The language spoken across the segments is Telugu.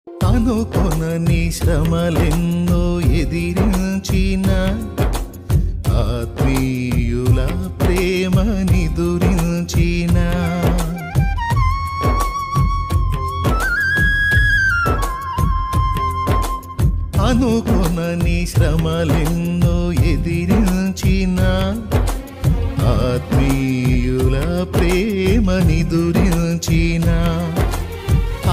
అనుకొనని శ్రమలెన్నో ఎదిరించిన ఆత్మీయుల ప్రేమని దురించిన అనుకొనని శ్రమలెన్నో ఎదిరించిన ఆత్మీయుల ప్రేమని దురించిన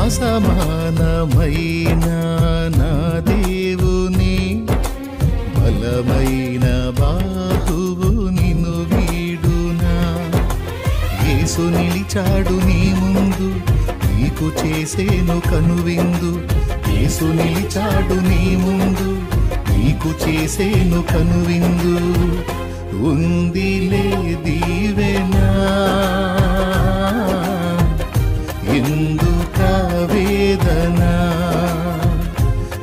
అసమానమైన నా దేవుని బలమైన బాహువు నిన్ను వీడునా. యేసు నిలిచాడు నీ ముందు, నీకు చేసేను కనువిందు. యేసు నిలిచాడు నీ ముందు, నీకు చేసేను కనువిందు. ఉందిలే దీవెనా, ఎందుక వేదన,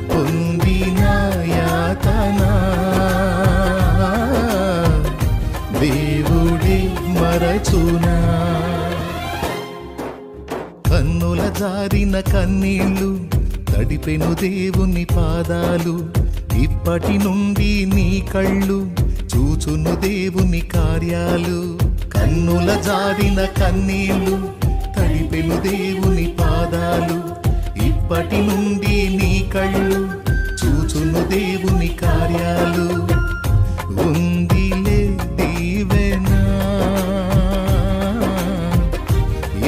పొందిన యాతన దేవుడే మరచునా. కన్నుల జారిన కన్నీళ్ళు తడిపెను దేవుని పాదాలు. ఇప్పటి నుండి నీ కళ్ళు చూచును దేవుని కార్యాలు. కన్నుల జారిన కన్నీళ్ళు తడిపెను దేవుని పాదాలు. ఇప్పటి నుండి నీ కళ్ళు చూచును దేవుని కార్యాలు. ఉందిలే దీవెనా,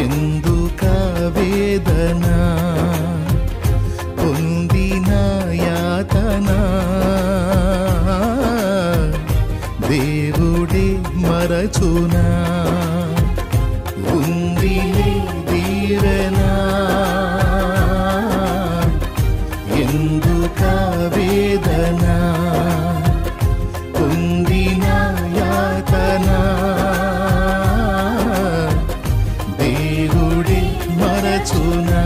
ఎందుక వేదన, పొందిన యాతన దేవుడే మరచునా. ఉందిలే దీవెనా, ఎందుక వేదన, పొందిన యాతన దేవుడే మరచునా.